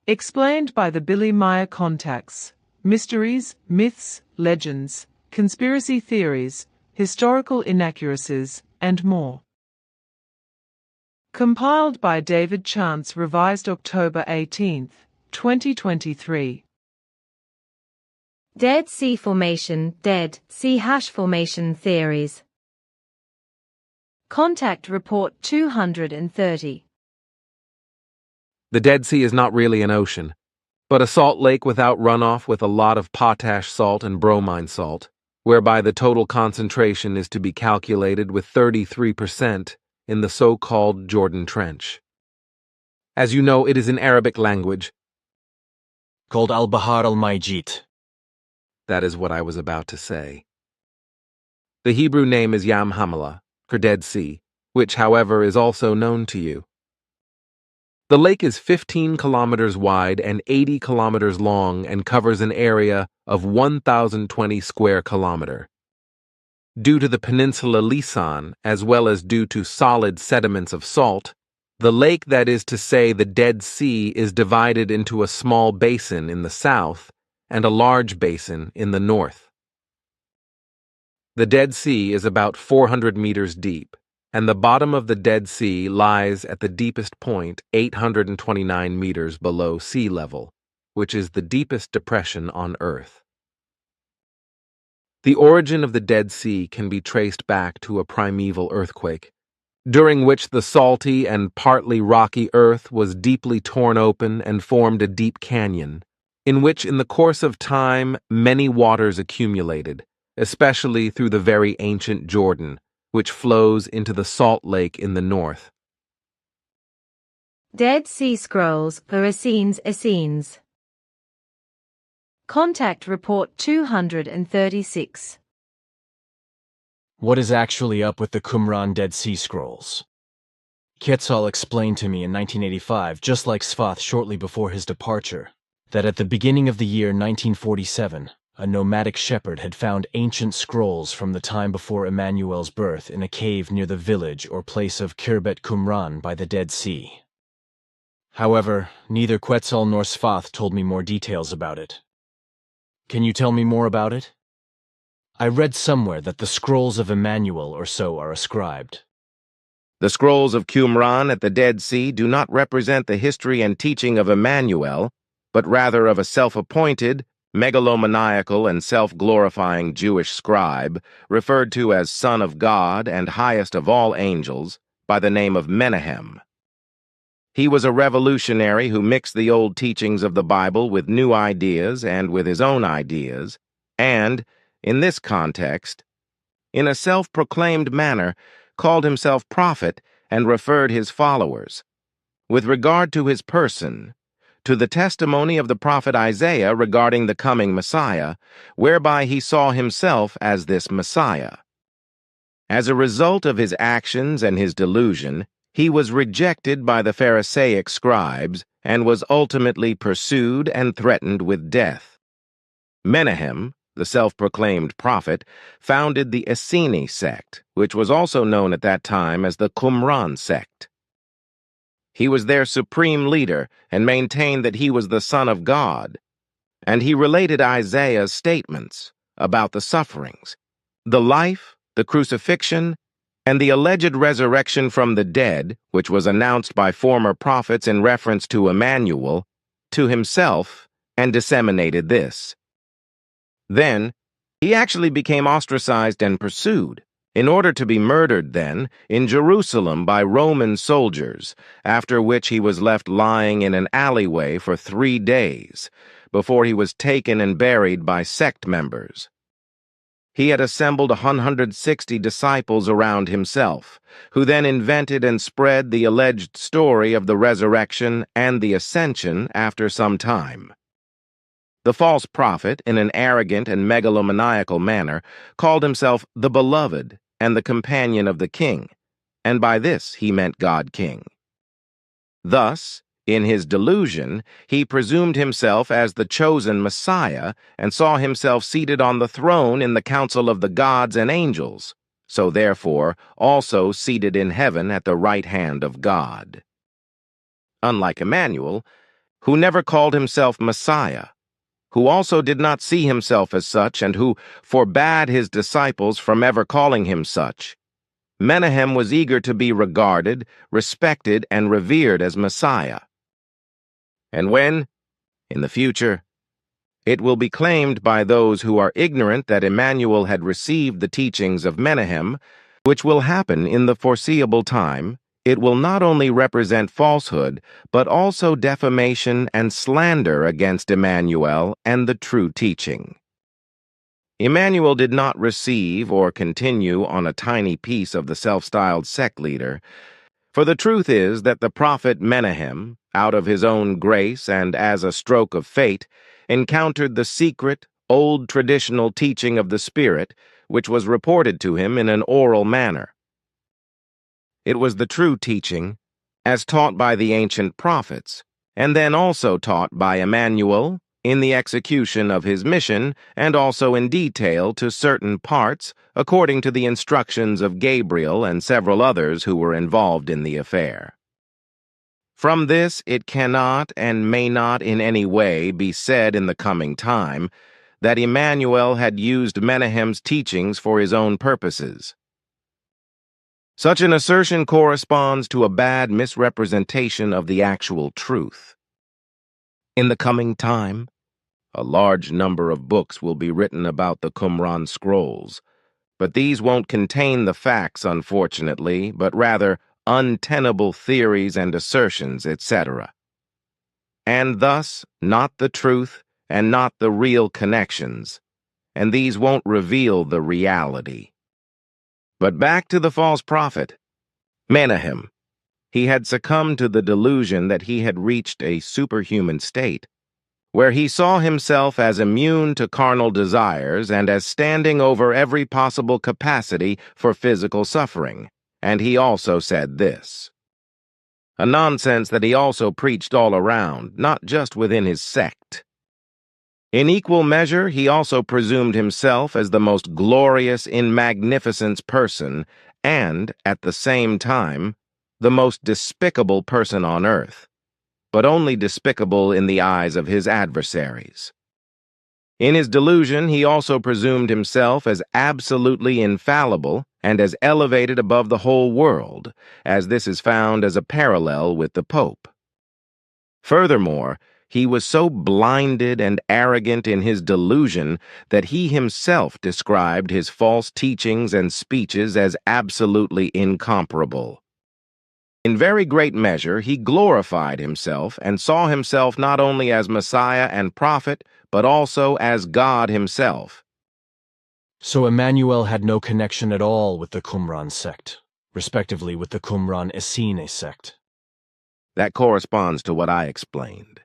Explained by the Billy Meier contacts. Mysteries, myths, legends, conspiracy theories, historical inaccuracies, and more. Compiled by David Chance, revised October 18, 2023. Dead Sea Formation, Dead Sea Hash Formation Theories. Contact Report 230. The Dead Sea is not really an ocean, but a salt lake without runoff with a lot of potash salt and bromine salt, whereby the total concentration is to be calculated with 33% in the so-called Jordan Trench. As you know, it is in Arabic language, called Al-Bahar al-Majid. That is what I was about to say. The Hebrew name is Yam Hamala, for Dead Sea, which, however, is also known to you. The lake is 15 kilometers wide and 80 kilometers long and covers an area of 1,020 square kilometer. Due to the peninsula Lisan, as well as due to solid sediments of salt, the lake, that is to say the Dead Sea, is divided into a small basin in the south and a large basin in the north. The Dead Sea is about 400 meters deep, and the bottom of the Dead Sea lies at the deepest point 829 meters below sea level, which is the deepest depression on Earth. The origin of the Dead Sea can be traced back to a primeval earthquake, during which the salty and partly rocky earth was deeply torn open and formed a deep canyon, in which in the course of time many waters accumulated, especially through the very ancient Jordan, which flows into the Salt Lake in the north. Dead Sea Scrolls for Essenes. Contact Report 236. What is actually up with the Qumran Dead Sea Scrolls? Quetzal explained to me in 1985, just like Sfath shortly before his departure, that at the beginning of the year 1947, a nomadic shepherd had found ancient scrolls from the time before Emmanuel's birth in a cave near the village or place of Khirbet Qumran by the Dead Sea. However, neither Quetzal nor Sfath told me more details about it. Can you tell me more about it? I read somewhere that the scrolls of Emmanuel or so are ascribed. The scrolls of Qumran at the Dead Sea do not represent the history and teaching of Emmanuel, but rather of a self-appointed, megalomaniacal and self-glorifying Jewish scribe, referred to as Son of God and highest of all angels, by the name of Menahem. He was a revolutionary who mixed the old teachings of the Bible with new ideas and with his own ideas, and, in this context, in a self-proclaimed manner, called himself prophet and referred his followers, with regard to his person, to the testimony of the prophet Isaiah regarding the coming Messiah, whereby he saw himself as this Messiah. As a result of his actions and his delusion, he was rejected by the Pharisaic scribes and was ultimately pursued and threatened with death. Menahem, the self-proclaimed prophet, founded the Essenes sect, which was also known at that time as the Qumran sect. He was their supreme leader and maintained that he was the Son of God, and he related Isaiah's statements about the sufferings, the life, the crucifixion, and the alleged resurrection from the dead, which was announced by former prophets in reference to Emmanuel, to himself, and disseminated this. Then, he actually became ostracized and pursued, in order to be murdered then, in Jerusalem by Roman soldiers, after which he was left lying in an alleyway for 3 days, before he was taken and buried by sect members. He had assembled 160 disciples around himself, who then invented and spread the alleged story of the resurrection and the ascension after some time. The false prophet, in an arrogant and megalomaniacal manner, called himself the Beloved and the Companion of the King, and by this he meant God King. Thus, in his delusion, he presumed himself as the chosen Messiah and saw himself seated on the throne in the council of the gods and angels, so therefore also seated in heaven at the right hand of God. Unlike Emmanuel, who never called himself Messiah, who also did not see himself as such and who forbade his disciples from ever calling him such, Menahem was eager to be regarded, respected, and revered as Messiah. And when, in the future, it will be claimed by those who are ignorant that Emmanuel had received the teachings of Menahem, which will happen in the foreseeable time, it will not only represent falsehood, but also defamation and slander against Emmanuel and the true teaching. Emmanuel did not receive or continue on a tiny piece of the self-styled sect leader, for the truth is that the prophet Menahem, out of his own grace and as a stroke of fate, encountered the secret, old traditional teaching of the Spirit, which was reported to him in an oral manner. It was the true teaching, as taught by the ancient prophets, and then also taught by Emmanuel in the execution of his mission, and also in detail to certain parts, according to the instructions of Gabriel and several others who were involved in the affair. From this, it cannot and may not in any way be said in the coming time that Emmanuel had used Menahem's teachings for his own purposes. Such an assertion corresponds to a bad misrepresentation of the actual truth. In the coming time, a large number of books will be written about the Qumran scrolls, but these won't contain the facts, unfortunately, but rather untenable theories and assertions, etc. And thus, not the truth and not the real connections, and these won't reveal the reality. But back to the false prophet, Menahem. He had succumbed to the delusion that he had reached a superhuman state, where he saw himself as immune to carnal desires and as standing over every possible capacity for physical suffering, and he also said this. A nonsense that he also preached all around, not just within his sect. In equal measure, he also presumed himself as the most glorious in magnificence person and, at the same time, the most despicable person on earth, but only despicable in the eyes of his adversaries. In his delusion, he also presumed himself as absolutely infallible and as elevated above the whole world, as this is found as a parallel with the Pope. Furthermore, he was so blinded and arrogant in his delusion that he himself described his false teachings and speeches as absolutely incomparable. In very great measure, he glorified himself and saw himself not only as Messiah and prophet, but also as God himself. So Emmanuel had no connection at all with the Qumran sect, respectively with the Qumran Essenes sect. That corresponds to what I explained.